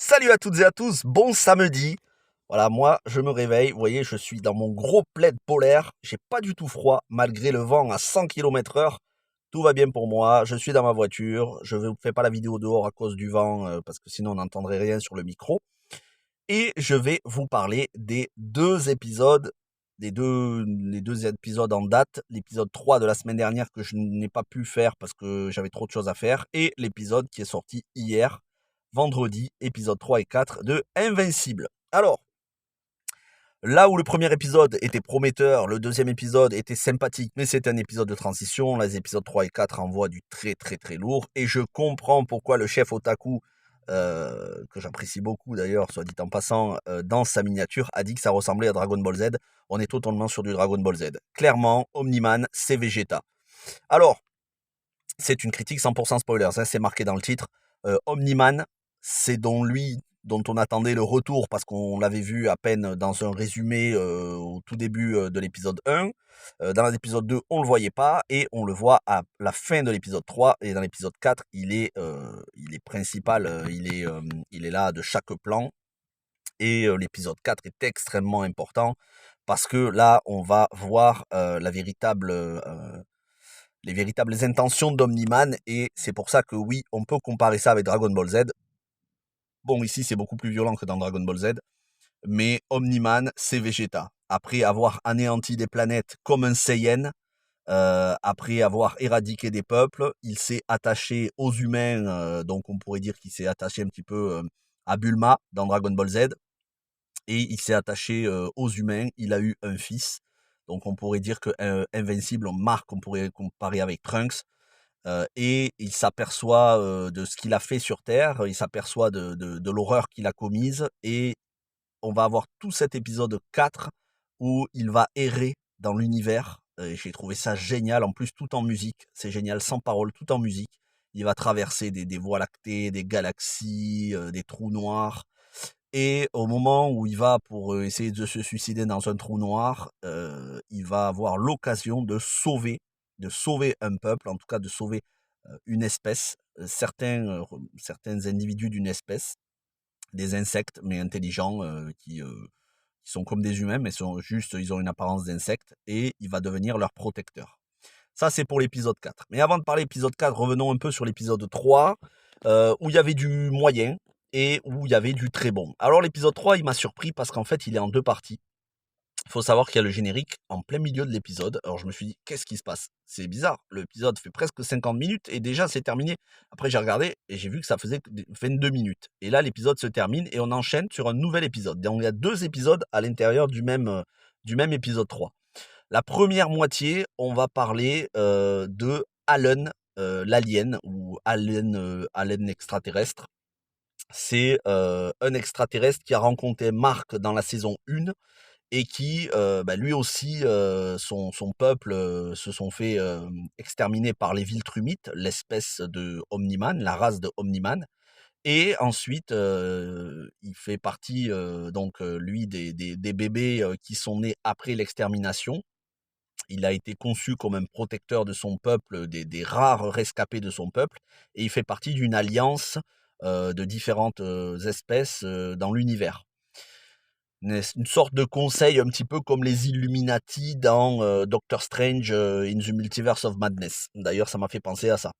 Salut à toutes et à tous, bon samedi. Voilà, moi je me réveille, vous voyez, je suis dans mon gros plaid polaire, j'ai pas du tout froid malgré le vent à 100 km/h. Tout va bien pour moi, je suis dans ma voiture, je ne vous fais pas la vidéo dehors à cause du vent parce que sinon on n'entendrait rien sur le micro. Et je vais vous parler des deux épisodes, les deux épisodes en date, l'épisode 3 de la semaine dernière que je n'ai pas pu faire parce que j'avais trop de choses à faire, et l'épisode qui est sorti hier, vendredi, épisode 3 et 4 de Invincible. Alors, là où le premier épisode était prometteur, le deuxième épisode était sympathique, mais c'est un épisode de transition, les épisodes 3 et 4 envoient du très très très lourd, et je comprends pourquoi le chef Otaku, que j'apprécie beaucoup d'ailleurs, soit dit en passant, dans sa miniature, a dit que ça ressemblait à Dragon Ball Z. On est totalement sur du Dragon Ball Z. Clairement, Omniman, c'est Vegeta. Alors, c'est une critique 100% spoilers, hein, c'est marqué dans le titre. Omniman, c'est dont on attendait le retour parce qu'on l'avait vu à peine dans un résumé au tout début de l'épisode 1. Dans l'épisode 2, on le voyait pas et on le voit à la fin de l'épisode 3, et dans l'épisode 4, il est principal, il est là de chaque plan, et l'épisode 4 est extrêmement important parce que là, on va voir les véritables intentions d'Omniman, et c'est pour ça que oui, on peut comparer ça avec Dragon Ball Z. Bon, ici, c'est beaucoup plus violent que dans Dragon Ball Z, mais Omniman, c'est Vegeta. Après avoir anéanti des planètes comme un Saiyan, après avoir éradiqué des peuples, il s'est attaché aux humains, donc on pourrait dire qu'il s'est attaché un petit peu à Bulma dans Dragon Ball Z, et il s'est attaché aux humains, il a eu un fils, donc on pourrait dire que Invincible, on pourrait comparer avec Trunks, et il s'aperçoit de ce qu'il a fait sur Terre, il s'aperçoit de l'horreur qu'il a commise, et on va avoir tout cet épisode 4 où il va errer dans l'univers. J'ai trouvé ça génial, en plus tout en musique, c'est génial, sans parole, tout en musique. Il va traverser des voies lactées, des galaxies, des trous noirs. Et au moment où il va pour essayer de se suicider dans un trou noir, il va avoir l'occasion de sauver un peuple, en tout cas de sauver une espèce, certains individus d'une espèce, des insectes, mais intelligents, qui sont comme des humains, mais ils ont une apparence d'insectes, et il va devenir leur protecteur. Ça, c'est pour l'épisode 4. Mais avant de parler l'épisode 4, revenons un peu sur l'épisode 3, où il y avait du moyen et où il y avait du très bon. Alors l'épisode 3, il m'a surpris parce qu'en fait, il est en deux parties. Il faut savoir qu'il y a le générique en plein milieu de l'épisode. Alors je me suis dit, qu'est-ce qui se passe? C'est bizarre, l'épisode fait presque 50 minutes et déjà c'est terminé. Après j'ai regardé et j'ai vu que ça faisait 22 minutes. Et là l'épisode se termine et on enchaîne sur un nouvel épisode. Donc il y a deux épisodes à l'intérieur du même épisode 3. La première moitié, on va parler de Allen, l'alien, ou Allen extraterrestre. C'est un extraterrestre qui a rencontré Mark dans la saison 1, et qui, lui aussi, son peuple se sont fait exterminer par les Viltrumites, l'espèce de Omniman, la race de Omniman. Et ensuite, il fait partie, lui, des bébés qui sont nés après l'extermination. Il a été conçu comme un protecteur de son peuple, des rares rescapés de son peuple, et il fait partie d'une alliance de différentes espèces dans l'univers. Une sorte de conseil un petit peu comme les Illuminati dans Doctor Strange in the Multiverse of Madness. D'ailleurs, ça m'a fait penser à ça.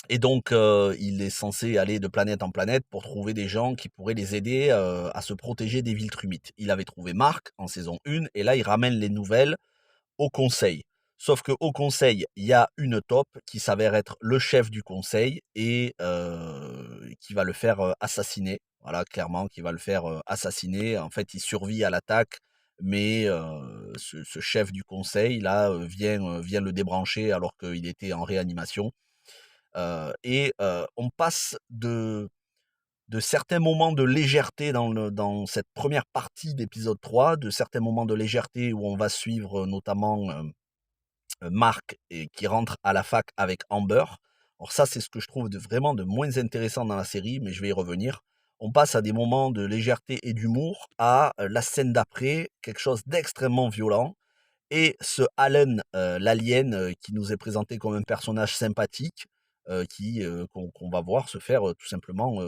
Et donc, il est censé aller de planète en planète pour trouver des gens qui pourraient les aider à se protéger des Viltrumites. Il avait trouvé Mark en saison 1, et là, il ramène les nouvelles au conseil. Sauf qu'au conseil, il y a une taupe qui s'avère être le chef du conseil, et qui va le faire assassiner. Voilà, clairement, qui va le faire assassiner. En fait, il survit à l'attaque, mais ce chef du conseil, là, vient le débrancher alors qu'il était en réanimation. On passe de certains moments de légèreté dans cette première partie d'épisode 3, de certains moments de légèreté où on va suivre notamment Mark, et qui rentre à la fac avec Amber. Alors ça, c'est ce que je trouve vraiment de moins intéressant dans la série, mais je vais y revenir. On passe à des moments de légèreté et d'humour à la scène d'après, quelque chose d'extrêmement violent. Et ce Allen, l'alien, qui nous est présenté comme un personnage sympathique, qu'on va voir se faire tout simplement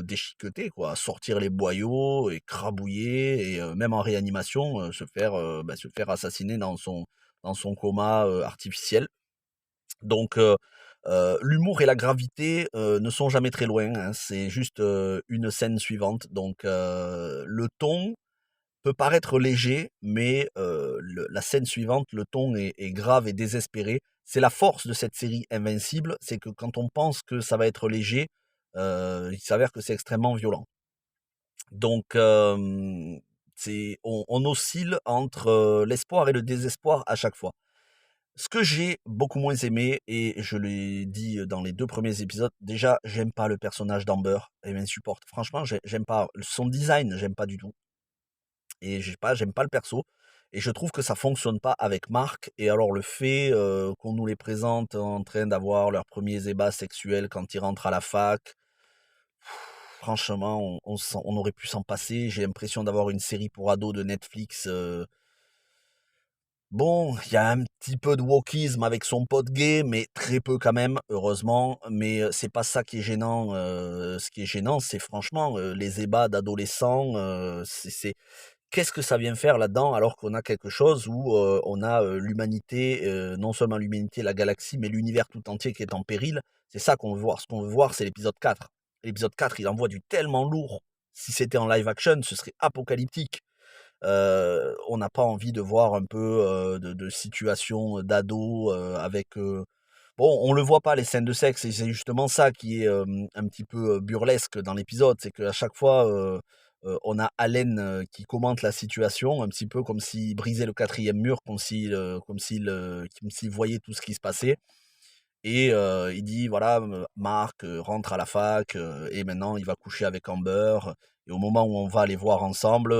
déchiqueter, quoi, sortir les boyaux, écrabouiller, et même en réanimation, se faire assassiner dans son coma artificiel. Donc, l'humour et la gravité ne sont jamais très loin, hein, c'est juste une scène suivante. Donc, le ton peut paraître léger, mais la scène suivante, le ton est grave et désespéré. C'est la force de cette série Invincible, c'est que quand on pense que ça va être léger, il s'avère que c'est extrêmement violent. Donc, on oscille entre l'espoir et le désespoir à chaque fois. Ce que j'ai beaucoup moins aimé, et je l'ai dit dans les 2 premiers épisodes, déjà, j'aime pas le personnage d'Amber, elle m'insupporte. Franchement, j'aime pas son design, j'aime pas du tout, et j'aime pas le perso, et je trouve que ça fonctionne pas avec Mark. Et alors le fait, qu'on nous les présente en train d'avoir leurs premiers ébats sexuels quand ils rentrent à la fac, franchement, on aurait pu s'en passer. J'ai l'impression d'avoir une série pour ados de Netflix. Bon, il y a un petit peu de wokisme avec son pote gay, mais très peu quand même, heureusement. Mais c'est pas ça qui est gênant. Ce qui est gênant, c'est franchement les ébats d'adolescents. Qu'est-ce que ça vient faire là-dedans, alors qu'on a quelque chose où on a l'humanité, non seulement l'humanité, la galaxie, mais l'univers tout entier qui est en péril. C'est ça qu'on veut voir. Ce qu'on veut voir, c'est l'épisode 4. L'épisode 4, il envoie du tellement lourd. Si c'était en live action, ce serait apocalyptique. On n'a pas envie de voir un peu de situations d'ados avec. Bon, on le voit pas les scènes de sexe, et c'est justement ça qui est un petit peu burlesque dans l'épisode, c'est qu'à chaque fois on a Allen qui commente la situation, un petit peu comme s'il brisait le quatrième mur, comme s'il voyait tout ce qui se passait. Et il dit voilà, Marc rentre à la fac et maintenant il va coucher avec Amber. Et au moment où on va les voir ensemble,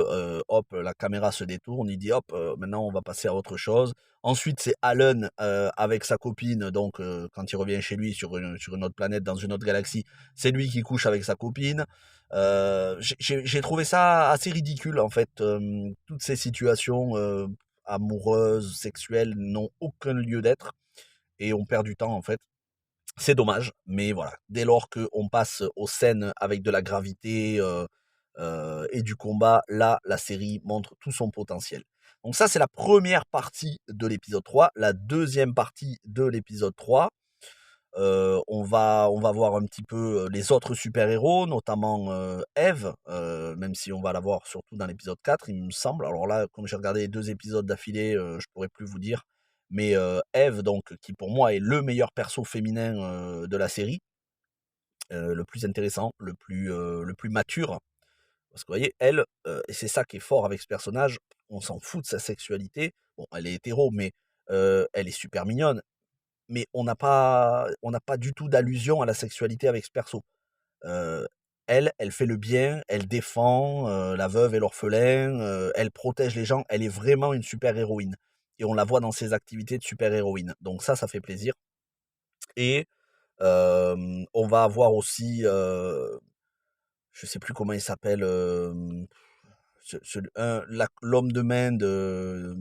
hop, la caméra se détourne. Il dit hop, maintenant on va passer à autre chose. Ensuite, c'est Alan avec sa copine. Donc, quand il revient chez lui sur une autre planète, dans une autre galaxie, c'est lui qui couche avec sa copine. J'ai trouvé ça assez ridicule en fait. Toutes ces situations amoureuses, sexuelles n'ont aucun lieu d'être, et on perd du temps en fait. C'est dommage, mais voilà, dès lors qu'on passe aux scènes avec de la gravité et du combat, là, la série montre tout son potentiel. Donc ça, c'est la première partie de l'épisode 3. La deuxième partie de l'épisode 3, on va voir un petit peu les autres super-héros, notamment Eve, même si on va la voir surtout dans l'épisode 4, il me semble. Alors là, comme j'ai regardé les 2 épisodes d'affilée, je pourrais plus vous dire. Mais Eve, donc, qui pour moi est le meilleur perso féminin de la série, le plus intéressant, le plus mature. Parce que vous voyez, elle, et c'est ça qui est fort avec ce personnage, on s'en fout de sa sexualité. Bon, elle est hétéro, mais elle est super mignonne. Mais on n'a pas du tout d'allusion à la sexualité avec ce perso. Heu, elle fait le bien, elle défend la veuve et l'orphelin, elle protège les gens, elle est vraiment une super héroïne, et on la voit dans ses activités de super héroïne. Donc ça fait plaisir. Et on va avoir aussi, je sais plus comment il s'appelle, l'homme de main de,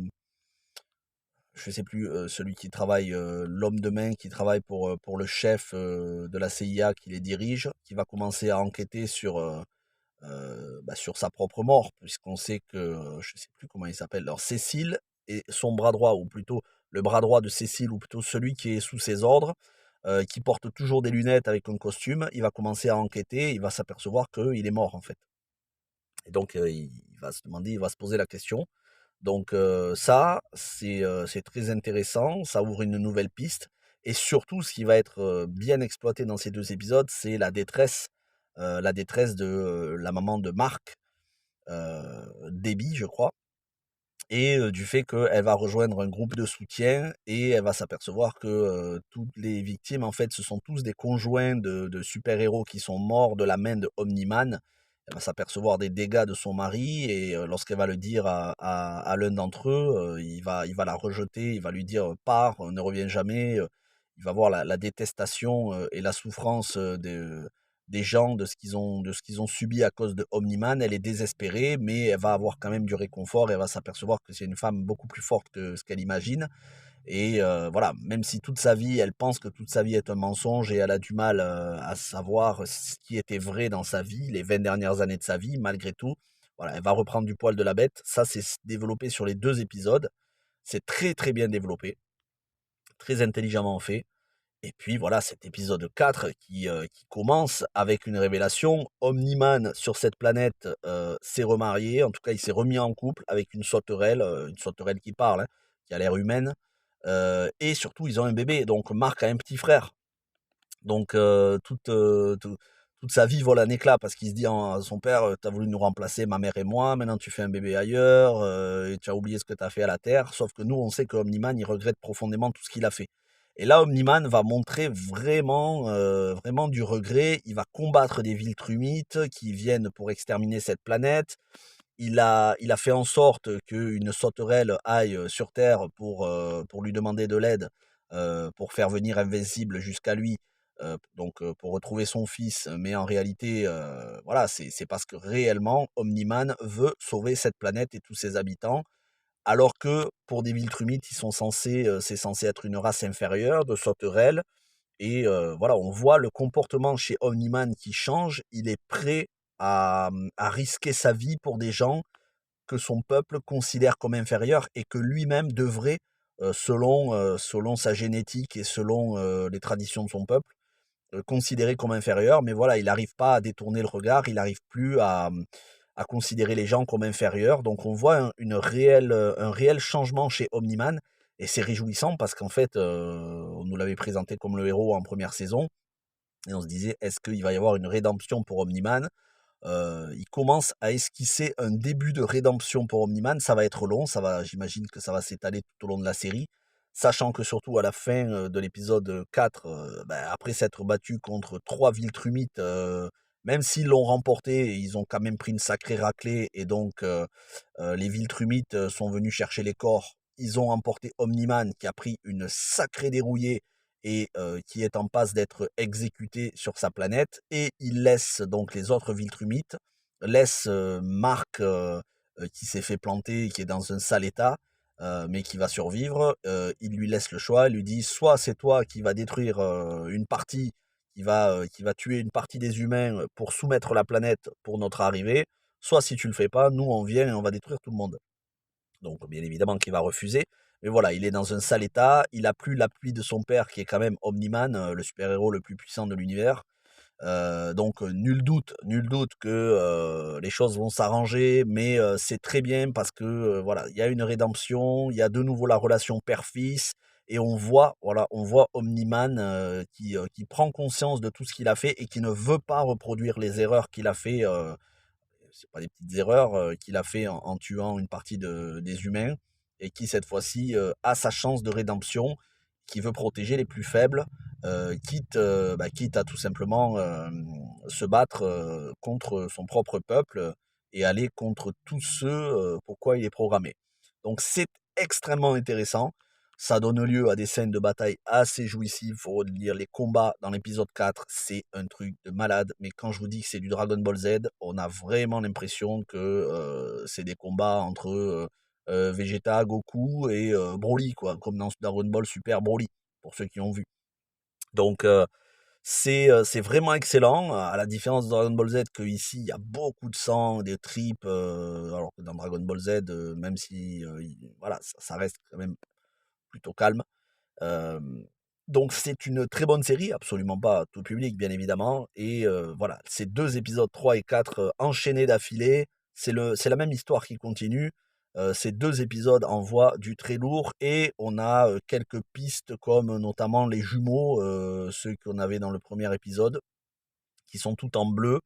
je sais plus, celui qui travaille, l'homme de main qui travaille pour le chef de la CIA qui les dirige, qui va commencer à enquêter sur sa propre mort, puisqu'on sait que, je sais plus comment il s'appelle, alors Cécile et son bras droit, ou plutôt le bras droit de Cécile, ou plutôt celui qui est sous ses ordres, qui porte toujours des lunettes avec un costume, il va commencer à enquêter, il va s'apercevoir qu'il est mort en fait. Et donc il va se demander, il va se poser la question. Donc ça, c'est très intéressant, ça ouvre une nouvelle piste. Et surtout, ce qui va être bien exploité dans ces 2 épisodes, c'est la détresse de la maman de Marc, Debbie, je crois, et du fait qu'elle va rejoindre un groupe de soutien, et elle va s'apercevoir que toutes les victimes, en fait, ce sont tous des conjoints de super-héros qui sont morts de la main de Omni-Man. Elle va s'apercevoir des dégâts de son mari, et lorsqu'elle va le dire à l'un d'entre eux, il va la rejeter, il va lui dire pars, ne reviens jamais. Il va voir la détestation et la souffrance des gens, de ce qu'ils ont subi à cause de Omni-Man. Elle est désespérée, mais elle va avoir quand même du réconfort, et elle va s'apercevoir que c'est une femme beaucoup plus forte que ce qu'elle imagine. Et voilà, même si toute sa vie, elle pense que toute sa vie est un mensonge et elle a du mal, à savoir ce qui était vrai dans sa vie, les 20 dernières années de sa vie, malgré tout, voilà, elle va reprendre du poil de la bête. Ça, c'est développé sur les 2 épisodes. C'est très, très bien développé, très intelligemment fait. Et puis voilà, cet épisode 4 qui commence avec une révélation. Omni-Man sur cette planète, s'est remarié, en tout cas il s'est remis en couple avec une sauterelle qui parle, hein, qui a l'air humaine, et surtout ils ont un bébé, donc Marc a un petit frère. Donc toute sa vie vole en éclats parce qu'il se dit à son père, «Tu voulu nous remplacer, ma mère et moi, maintenant tu fais un bébé ailleurs, et tu as oublié ce que tu as fait à la terre». Sauf que nous, on sait que Omni-Man, il regrette profondément tout ce qu'il a fait. Et là, Omni-Man va montrer vraiment, vraiment du regret. Il va combattre des Viltrumites qui viennent pour exterminer cette planète. Il a fait en sorte qu'une sauterelle aille, sur terre pour lui demander de l'aide, pour faire venir Invincible jusqu'à lui, pour retrouver son fils. Mais en réalité, voilà, c'est parce que réellement Omni-Man veut sauver cette planète et tous ses habitants. Alors que pour des Viltrumites, c'est censé être une race inférieure de sauterelles. Et voilà, on voit le comportement chez Omni-Man qui change. Il est prêt à risquer sa vie pour des gens que son peuple considère comme inférieur et que lui-même devrait, selon sa génétique et selon, les traditions de son peuple, considérer comme inférieur. Mais voilà, il n'arrive pas à détourner le regard, il n'arrive plus à considérer les gens comme inférieurs. Donc on voit un réel changement chez Omniman et c'est réjouissant parce qu'en fait, on nous l'avait présenté comme le héros en première saison et on se disait: «Est-ce qu'il va y avoir une rédemption pour Omniman?» Il commence à esquisser un début de rédemption pour Omniman. Ça va être long, j'imagine que ça va s'étaler tout au long de la série, sachant que surtout à la fin, de l'épisode 4, après s'être battu contre 3 Viltrumites, même s'ils l'ont remporté, ils ont quand même pris une sacrée raclée et donc les Viltrumites, sont venus chercher les corps. Ils ont emporté Omniman qui a pris une sacrée dérouillée et qui est en passe d'être exécuté sur sa planète. Et il laisse donc les autres Viltrumites, laisse Marc, qui s'est fait planter, qui est dans un sale état, mais qui va survivre. Il lui laisse le choix, il lui dit soit c'est toi qui va détruire une partie, qui va tuer une partie des humains pour soumettre la planète pour notre arrivée, soit si tu le fais pas, nous on vient et on va détruire tout le monde. Donc bien évidemment qu'il va refuser. Mais voilà, il est dans un sale état, il a plus l'appui de son père qui est quand même Omni-Man, le super-héros le plus puissant de l'univers. Donc nul doute que, les choses vont s'arranger, mais c'est très bien parce que, voilà, il y a une rédemption, il y a de nouveau la relation père-fils et on voit, voilà, on voit Omni-Man, qui prend conscience de tout ce qu'il a fait et qui ne veut pas reproduire les erreurs qu'il a fait, c'est pas des petites erreurs, qu'il a fait en tuant une partie des humains et qui cette fois-ci, a sa chance de rédemption, qui veut protéger les plus faibles, quitte à tout simplement, se battre, contre son propre peuple, et aller contre tous ceux, pourquoi il est programmé. Donc c'est extrêmement intéressant. Ça donne lieu à des scènes de bataille assez jouissives. Faut redire les combats dans l'épisode 4, c'est un truc de malade. Mais quand je vous dis que c'est du Dragon Ball Z, on a vraiment l'impression que c'est des combats entre Vegeta, Goku et Broly, quoi, comme dans Dragon Ball Super Broly, pour ceux qui ont vu. Donc c'est vraiment excellent, à la différence de Dragon Ball Z que ici il y a beaucoup de sang, des tripes, alors que dans Dragon Ball Z, même si, voilà, ça reste quand même plutôt calme. Hem, donc c'est une très bonne série, absolument pas tout public bien évidemment et voilà, ces 2 épisodes 3 et 4 enchaînés d'affilée, c'est la même histoire qui continue. Ces 2 épisodes envoient du très lourd et on a, quelques pistes comme notamment les jumeaux, ceux qu'on avait dans le premier épisode, qui sont tout en bleu.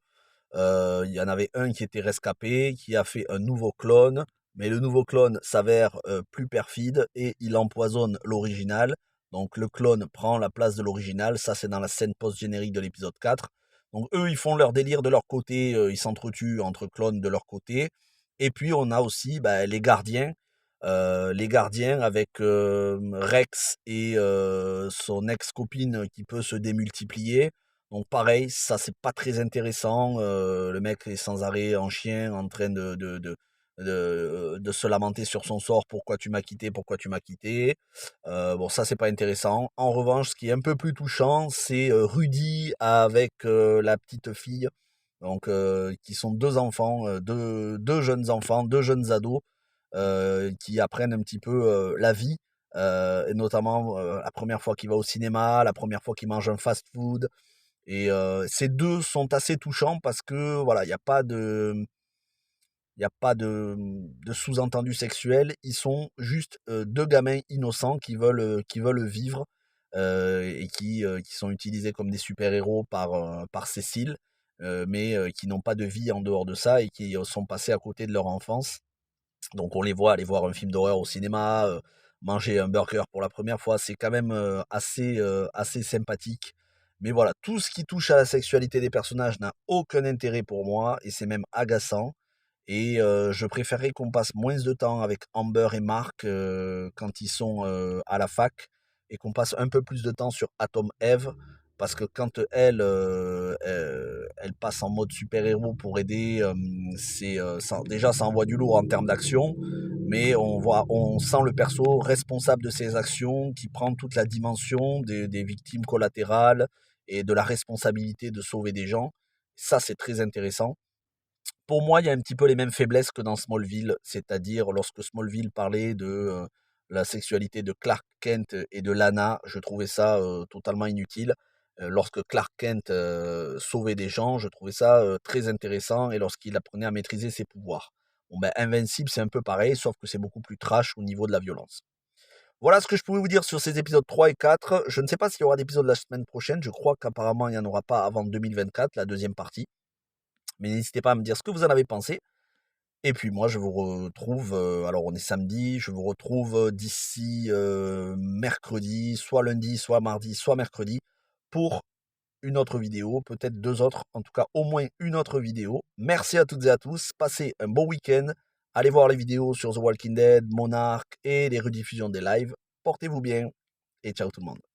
Il y en avait un qui était rescapé, qui a fait un nouveau clone, mais le nouveau clone s'avère, plus perfide et il empoisonne l'original. Donc le clone prend la place de l'original, ça c'est dans la scène post-générique de l'épisode 4. Donc eux, ils font leur délire de leur côté, ils s'entretuent entre clones de leur côté. Et puis on a aussi, bah, les gardiens avec, Rex et son ex-copine qui peut se démultiplier. Donc pareil, ça c'est pas très intéressant, le mec est sans arrêt en chien en train de se lamenter sur son sort, pourquoi tu m'as quitté, pourquoi tu m'as quitté. Bon, ça c'est pas intéressant. En revanche, ce qui est un peu plus touchant, c'est Rudy avec la petite fille, donc qui sont deux enfants, deux jeunes enfants, deux jeunes ados, qui apprennent un petit peu la vie, et notamment la première fois qu'il va au cinéma, la première fois qu'il mange un fast-food. Et ces deux sont assez touchants parce que voilà, il y a pas de sous-entendu sexuel. Ils sont juste deux gamins innocents qui veulent vivre, et qui sont utilisés comme des super-héros par Cécile, mais qui n'ont pas de vie en dehors de ça et qui sont passés à côté de leur enfance. Donc on les voit aller voir un film d'horreur au cinéma, manger un burger pour la première fois, c'est quand même assez sympathique. Mais voilà, tout ce qui touche à la sexualité des personnages n'a aucun intérêt pour moi et c'est même agaçant. Et je préférerais qu'on passe moins de temps avec Amber et Mark quand ils sont à la fac et qu'on passe un peu plus de temps sur Atom Eve parce que quand elle passe en mode super-héros pour aider, déjà ça envoie du lourd en termes d'action, mais on sent le perso responsable de ses actions, qui prend toute la dimension des victimes collatérales et de la responsabilité de sauver des gens. Ça, c'est très intéressant. Pour moi, il y a un petit peu les mêmes faiblesses que dans Smallville, c'est-à-dire lorsque Smallville parlait de la sexualité de Clark Kent et de Lana, je trouvais ça totalement inutile. Lorsque Clark Kent sauvait des gens, je trouvais ça très intéressant et lorsqu'il apprenait à maîtriser ses pouvoirs. Bon, ben, Invincible, c'est un peu pareil, sauf que c'est beaucoup plus trash au niveau de la violence. Voilà ce que je pouvais vous dire sur ces épisodes 3 et 4. Je ne sais pas s'il y aura d'épisodes la semaine prochaine. Je crois qu'apparemment, il n'y en aura pas avant 2024, la deuxième partie. Mais n'hésitez pas à me dire ce que vous en avez pensé. Et puis moi, je vous retrouve, alors on est samedi, je vous retrouve d'ici mercredi, soit lundi, soit mardi, soit mercredi, pour une autre vidéo, peut-être deux autres, en tout cas au moins une autre vidéo. Merci à toutes et à tous, passez un bon week-end, allez voir les vidéos sur The Walking Dead, Monarch et les rediffusions des lives. Portez-vous bien et ciao tout le monde.